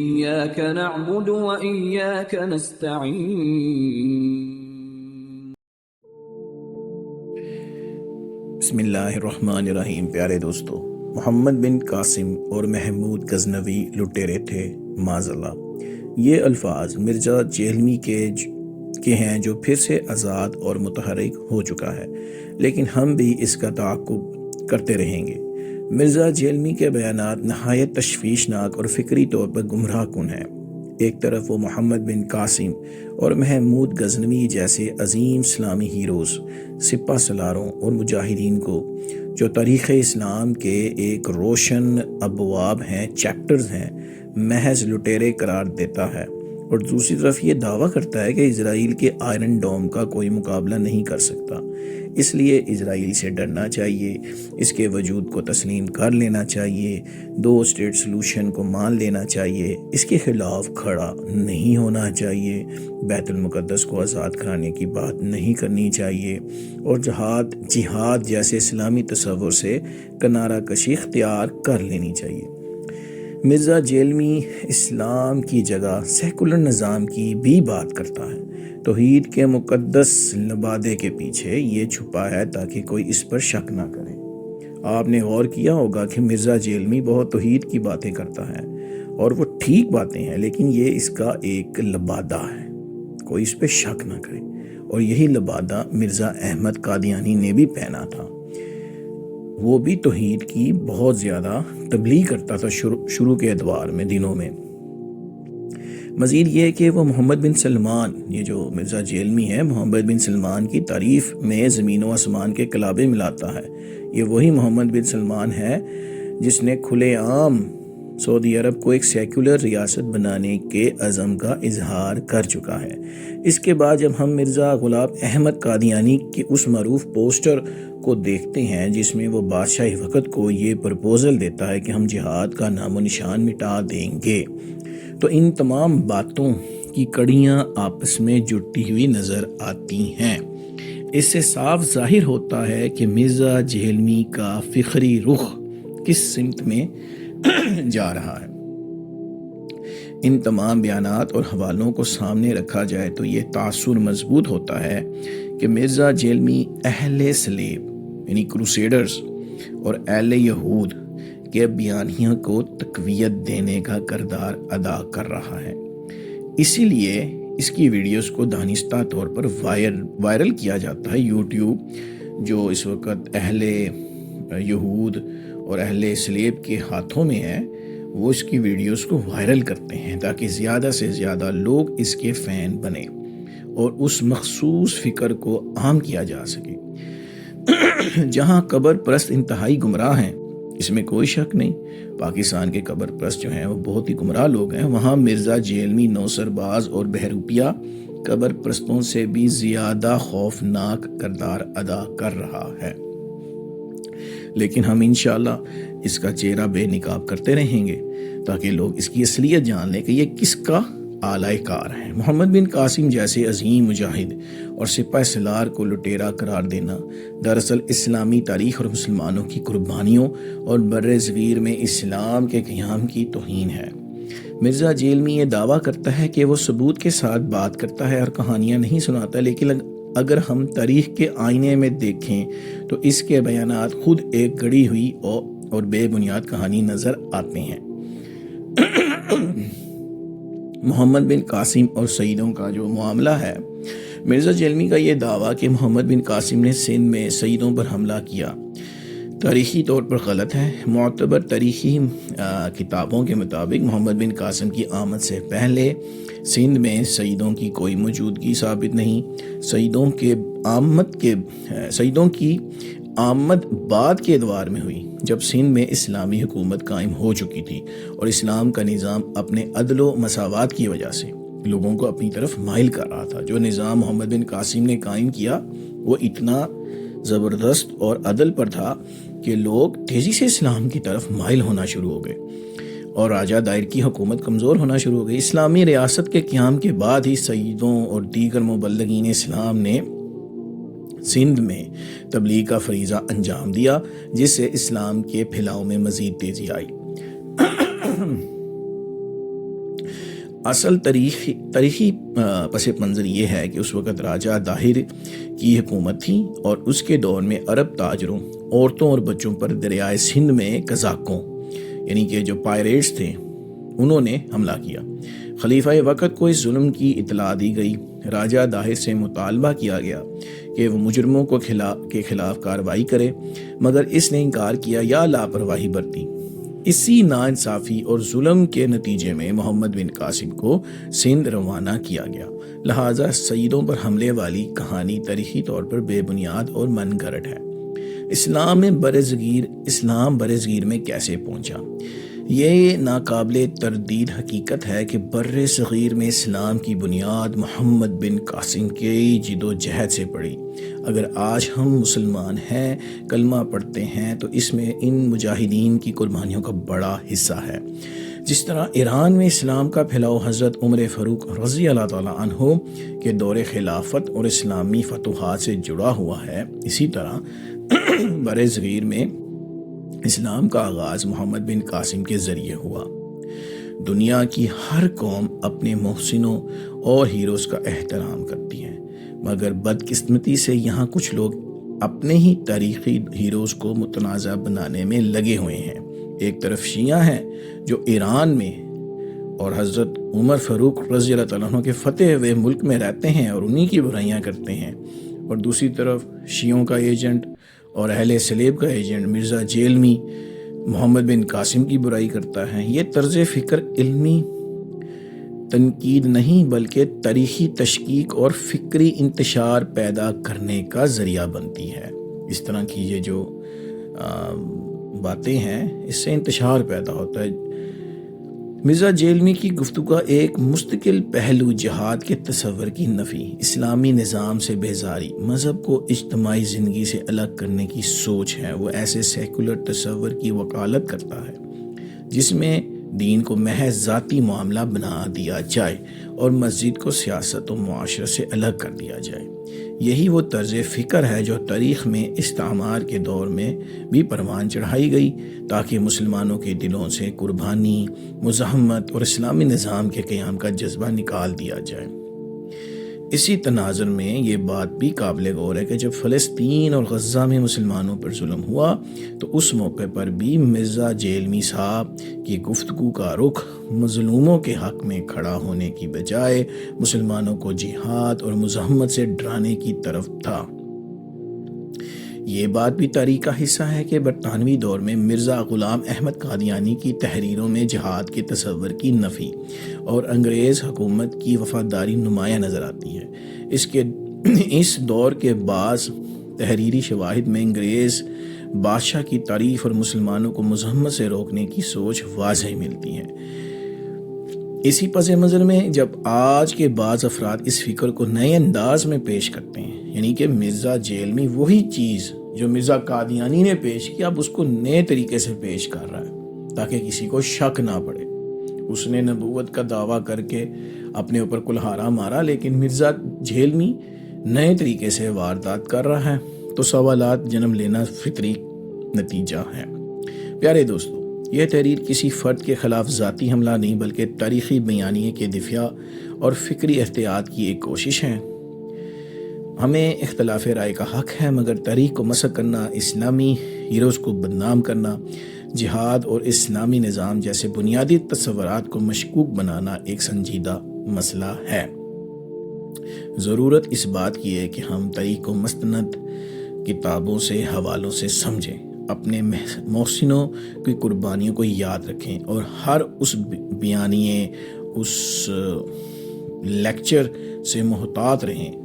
إياك نعبد وإياك نستعين بسم اللہ الرحمن الرحیم۔ پیارے دوستو، محمد بن قاسم اور محمود غزنوی لٹیرے تھے معاذ اللہ۔ یہ الفاظ مرزا جیلمی کے ہیں جو پھر سے آزاد اور متحرک ہو چکا ہے، لیکن ہم بھی اس کا تعاقب کرتے رہیں گے۔ مرزا جیلمی کے بیانات نہایت تشویشناک اور فکری طور پر گمراہ کن ہیں۔ ایک طرف وہ محمد بن قاسم اور محمود غزنوی جیسے عظیم اسلامی ہیروز، سپہ سالاروں اور مجاہدین کو جو تاریخ اسلام کے ایک روشن ابواب ہیں، چیپٹرز ہیں، محض لٹیرے قرار دیتا ہے، اور دوسری طرف یہ دعویٰ کرتا ہے کہ اسرائیل کے آئرن ڈوم کا کوئی مقابلہ نہیں کر سکتا، اس لیے اسرائیل سے ڈرنا چاہیے، اس کے وجود کو تسلیم کر لینا چاہیے، 2 اسٹیٹ سلوشن کو مان لینا چاہیے، اس کے خلاف کھڑا نہیں ہونا چاہیے، بیت المقدس کو آزاد کرانے کی بات نہیں کرنی چاہیے، اور جہاد جیسے اسلامی تصور سے کنارہ کشی اختیار کر لینی چاہیے۔ مرزا جیلمی اسلام کی جگہ سیکولر نظام کی بھی بات کرتا ہے۔ توحید کے مقدس لبادے کے پیچھے یہ چھپا ہے تاکہ کوئی اس پر شک نہ کرے۔ آپ نے غور کیا ہوگا کہ مرزا جیلمی بہت توحید کی باتیں کرتا ہے، اور وہ ٹھیک باتیں ہیں، لیکن یہ اس کا ایک لبادہ ہے، کوئی اس پہ شک نہ کرے، اور یہی لبادہ مرزا احمد قادیانی نے بھی پہنا تھا۔ وہ بھی توحید کی بہت زیادہ تبلیغ کرتا تھا شروع کے ادوار میں، دنوں میں۔ مزید یہ کہ وہ محمد بن سلمان، یہ جو مرزا جیلمی ہے، محمد بن سلمان کی تعریف میں زمین و آسمان کے کلابے ملاتا ہے۔ یہ وہی محمد بن سلمان ہے جس نے کھلے عام سعودی عرب کو ایک سیکولر ریاست بنانے کے عزم کا اظہار کر چکا ہے۔ اس کے بعد جب ہم مرزا غلام احمد قادیانی کی اس معروف پوسٹر کو دیکھتے ہیں جس میں وہ بادشاہ وقت کو یہ پرپوزل دیتا ہے کہ ہم جہاد کا نام و نشان مٹا دیں گے، تو ان تمام باتوں کی کڑیاں آپس میں جڑتی ہوئی نظر آتی ہیں۔ اس سے صاف ظاہر ہوتا ہے کہ مرزا جیلمی کا فکری رخ کس سمت میں جا رہا ہے۔ ان تمام بیانات اور حوالوں کو سامنے رکھا جائے تو یہ تاثر مضبوط ہوتا ہے کہ مرزا جیلمی اہل صلیب یعنی کروسیڈرز اور اہل یہود کے بیانیوں کو تقویت دینے کا کردار ادا کر رہا ہے۔ اسی لیے اس کی ویڈیوز کو دانستہ طور پر وائرل کیا جاتا ہے۔ یوٹیوب جو اس وقت اہل یہود اور اہل صلیب کے ہاتھوں میں ہے، وہ اس کی ویڈیوز کو وائرل کرتے ہیں تاکہ زیادہ سے زیادہ لوگ اس کے فین بنیں اور اس مخصوص فکر کو عام کیا جا سکے۔ جہاں قبر پرست انتہائی گمراہ ہیں، اس میں کوئی شک نہیں، پاکستان کے قبر پرست جو ہیں وہ بہت ہی گمراہ لوگ ہیں، وہاں مرزا جیلمی نوسر باز اور بہروپیہ قبر پرستوں سے بھی زیادہ خوفناک کردار ادا کر رہا ہے۔ لیکن ہم انشاءاللہ اس کا چہرہ بے نقاب کرتے رہیں گے تاکہ لوگ اس کی اصلیت جان لیں کہ یہ کس کا آلائے کار ہے۔ محمد بن قاسم جیسے عظیم مجاہد اور سپہ سالار کو لٹیرا قرار دینا دراصل اسلامی تاریخ اور مسلمانوں کی قربانیوں اور بر صغیر میں اسلام کے قیام کی توہین ہے۔ مرزا جیلمی یہ دعویٰ کرتا ہے کہ وہ ثبوت کے ساتھ بات کرتا ہے اور کہانیاں نہیں سناتا، لیکن اگر ہم تاریخ کے آئینے میں دیکھیں تو اس کے بیانات خود ایک گڑی ہوئی اور بے بنیاد کہانی نظر آتے ہیں۔ محمد بن قاسم اور سعیدوں کا جو معاملہ ہے، مرزا جیلمی کا یہ دعویٰ کہ محمد بن قاسم نے سندھ میں سعیدوں پر حملہ کیا تاریخی طور پر غلط ہے۔ معتبر تاریخی کتابوں کے مطابق محمد بن قاسم کی آمد سے پہلے سندھ میں سعیدوں کی کوئی موجودگی ثابت نہیں۔ سعیدوں کی آمد بعد کے ادوار میں ہوئی جب سندھ میں اسلامی حکومت قائم ہو چکی تھی اور اسلام کا نظام اپنے عدل و مساوات کی وجہ سے لوگوں کو اپنی طرف مائل کر رہا تھا۔ جو نظام محمد بن قاسم نے قائم کیا وہ اتنا زبردست اور عدل پر تھا کہ لوگ تیزی سے اسلام کی طرف مائل ہونا شروع ہو گئے اور راجہ دائر کی حکومت کمزور ہونا شروع ہو گئی۔ اسلامی ریاست کے قیام کے بعد ہی سعیدوں اور دیگر مبلغین اسلام نے سندھ میں تبلیغ کا فریضہ انجام دیا، جس سے اسلام کے پھیلاؤ میں مزید تیزی آئی۔ اصل تاریخی پس منظر یہ ہے کہ اس وقت راجہ داہر کی حکومت تھی اور اس کے دور میں عرب تاجروں، عورتوں اور بچوں پر دریائے سندھ میں قزاقوں یعنی کہ جو پائریٹس تھے انہوں نے حملہ کیا۔ خلیفہ وقت کو اس ظلم کی اطلاع دی گئی۔ راجہ داہر سے مطالبہ کیا گیا کہ وہ مجرموں کے خلاف کارروائی کرے، مگر اس نے انکار کیا یا لاپرواہی برتی۔ اسی ناانصافی اور ظلم کے نتیجے میں محمد بن قاسم کو سندھ روانہ کیا گیا۔ لہٰذا سیدوں پر حملے والی کہانی تاریخی طور پر بے بنیاد اور من گھڑت ہے۔ اسلام برصغیر میں کیسے پہنچا؟ یہ ناقابل تردید حقیقت ہے کہ بر صغیر میں اسلام کی بنیاد محمد بن قاسم کے جد و جہد سے پڑی۔ اگر آج ہم مسلمان ہیں، کلمہ پڑھتے ہیں، تو اس میں ان مجاہدین کی قربانیوں کا بڑا حصہ ہے۔ جس طرح ایران میں اسلام کا پھیلاؤ حضرت عمر فاروق رضی اللہ تعالیٰ عنہ کے دور خلافت اور اسلامی فتوحات سے جڑا ہوا ہے، اسی طرح بر صغیر میں اسلام کا آغاز محمد بن قاسم کے ذریعے ہوا۔ دنیا کی ہر قوم اپنے محسنوں اور ہیروز کا احترام کرتی ہے، مگر بدقسمتی سے یہاں کچھ لوگ اپنے ہی تاریخی ہیروز کو متنازع بنانے میں لگے ہوئے ہیں۔ ایک طرف شیعہ ہیں جو ایران میں اور حضرت عمر فاروق رضی اللہ تعالیٰ عنہ کے فتح ہوئے ملک میں رہتے ہیں اور انہی کی برائیاں کرتے ہیں، اور دوسری طرف شیعوں کا ایجنٹ اور اہل صلیب کا ایجنٹ مرزا جیلمی محمد بن قاسم کی برائی کرتا ہے۔ یہ طرز فکر علمی تنقید نہیں بلکہ تاریخی تشکیک اور فکری انتشار پیدا کرنے کا ذریعہ بنتی ہے۔ اس طرح کی یہ جو باتیں ہیں اس سے انتشار پیدا ہوتا ہے۔ مرزا جیلمی کی گفتگو کا ایک مستقل پہلو جہاد کے تصور کی نفی، اسلامی نظام سے بیزاری، مذہب کو اجتماعی زندگی سے الگ کرنے کی سوچ ہے۔ وہ ایسے سیکولر تصور کی وکالت کرتا ہے جس میں دین کو محض ذاتی معاملہ بنا دیا جائے اور مسجد کو سیاست و معاشرت سے الگ کر دیا جائے۔ یہی وہ طرز فکر ہے جو تاریخ میں استعمار کے دور میں بھی پروان چڑھائی گئی تاکہ مسلمانوں کے دلوں سے قربانی، مزاحمت اور اسلامی نظام کے قیام کا جذبہ نکال دیا جائے۔ اسی تناظر میں یہ بات بھی قابل غور ہے کہ جب فلسطین اور غزہ میں مسلمانوں پر ظلم ہوا تو اس موقع پر بھی مرزا جیلمی صاحب کی گفتگو کا رخ مظلوموں کے حق میں کھڑا ہونے کی بجائے مسلمانوں کو جہاد اور مزاحمت سے ڈرانے کی طرف تھا۔ یہ بات بھی تاریخ کا حصہ ہے کہ برطانوی دور میں مرزا غلام احمد قادیانی کی تحریروں میں جہاد کے تصور کی نفی اور انگریز حکومت کی وفاداری نمایاں نظر آتی ہے۔ اس دور کے بعض تحریری شواہد میں انگریز بادشاہ کی تعریف اور مسلمانوں کو مزاحمت سے روکنے کی سوچ واضح ملتی ہے۔ اسی پس منظر میں جب آج کے بعض افراد اس فکر کو نئے انداز میں پیش کرتے ہیں، یعنی کہ مرزا جیلمی وہی چیز جو مرزا قادیانی نے پیش کیا اب اس کو نئے طریقے سے پیش کر رہا ہے تاکہ کسی کو شک نہ پڑے۔ اس نے نبوت کا دعویٰ کر کے اپنے اوپر کلہارا مارا، لیکن مرزا جیلمی نئے طریقے سے واردات کر رہا ہے، تو سوالات جنم لینا فطری نتیجہ ہے۔ پیارے دوستو، یہ تحریر کسی فرد کے خلاف ذاتی حملہ نہیں بلکہ تاریخی بیانیے کے دفاع اور فکری احتیاط کی ایک کوشش ہے۔ ہمیں اختلاف رائے کا حق ہے، مگر تاریخ کو مسخ کرنا، اسلامی ہیروز کو بدنام کرنا، جہاد اور اسلامی نظام جیسے بنیادی تصورات کو مشکوک بنانا ایک سنجیدہ مسئلہ ہے۔ ضرورت اس بات کی ہے کہ ہم تاریخ کو مستند کتابوں سے، حوالوں سے سمجھیں، اپنے محسنوں کی قربانیوں کو یاد رکھیں اور ہر اس بیانیے، اس لیکچر سے محتاط رہیں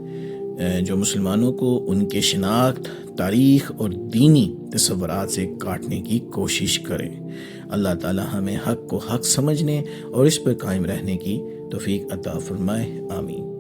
جو مسلمانوں کو ان کے شناخت، تاریخ اور دینی تصورات سے کاٹنے کی کوشش کریں۔ اللہ تعالی ہمیں حق کو حق سمجھنے اور اس پر قائم رہنے کی توفیق عطا فرمائے، آمین۔